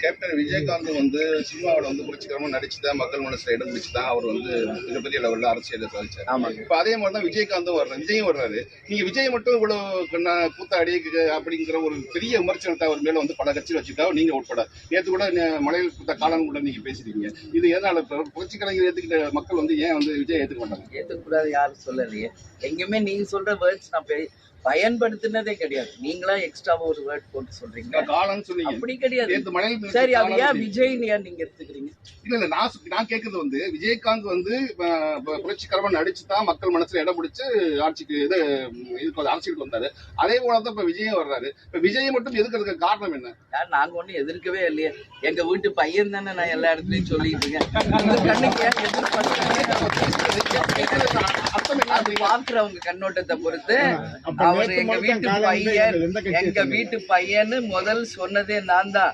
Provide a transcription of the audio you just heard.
Captain Vijayakanth வந்து சினிமாவில் வந்து புரட்சிகரமா நடிச்சுதான் மக்கள் மனசுல இடம் பிடிச்சுதான் அவர் வந்து மிகப்பெரிய லெவலில் அரசியலை சாதிச்சாரு. ஆமாங்க. இப்ப அதே மாதிரி தான் விஜயகாந்தும் வர்றாரு, விஜயும் வர்றாரு. நீங்க விஜய் மட்டும் இவ்வளவு கூத்தாடி அப்படிங்கிற ஒரு பெரிய விமர்சனத்தை அவர் மேல வந்து பல கட்சிகள் வச்சுட்டா, நீங்க உட்பட நேற்று கூட மலையில் கொடுத்த காலம் கூட நீங்க பேசுறீங்க. இது எதனால புரட்சி கலைஞர் ஏத்துக்கிட்ட மக்கள் வந்து ஏன் வந்து விஜய் ஏத்துக்க மாட்டாங்க? ஏத்துக்கூடாது யாரும் சொல்லலையே. எங்கேயுமே நீங்க சொல்ற வேர்ட்ஸ் நான் பயன்படுத்தினதே கிடையாது. நீங்களா எக்ஸ்ட்ராவா ஒரு வேர்ட் போட்டு சொல்றீங்க. காலம்னு சொன்னீங்க. அப்படி கிடையாது. சரி, அது ஏன் விஜய் நீங்க எடுத்துக்கிறீங்க? இல்ல நான் கேட்கறது வந்து விஜயகாந்த் வந்து புரட்சிகரமா நடிச்சுதான் மக்கள் மனசுல இடம் பிடிச்சு ஆட்சிக்கு அரசியலுக்கு வந்தாரு. அதே போலதான் இப்ப விஜயம் வர்றாரு. இப்ப விஜய் மட்டும் எதுக்கிறதுக்கு காரணம் என்ன? நாங்க ஒண்ணு எதிர்க்கவே இல்லையே. எங்க வீட்டு பையன் தானே நான் எல்லா இடத்துலயும் சொல்லிட்டு இருக்கேன். பாக்குறவங்க கண்ணோட்டத்தை பொறுத்து அவர் எங்க வீட்டு பையன் முதல் சொன்னதே நான் தான்.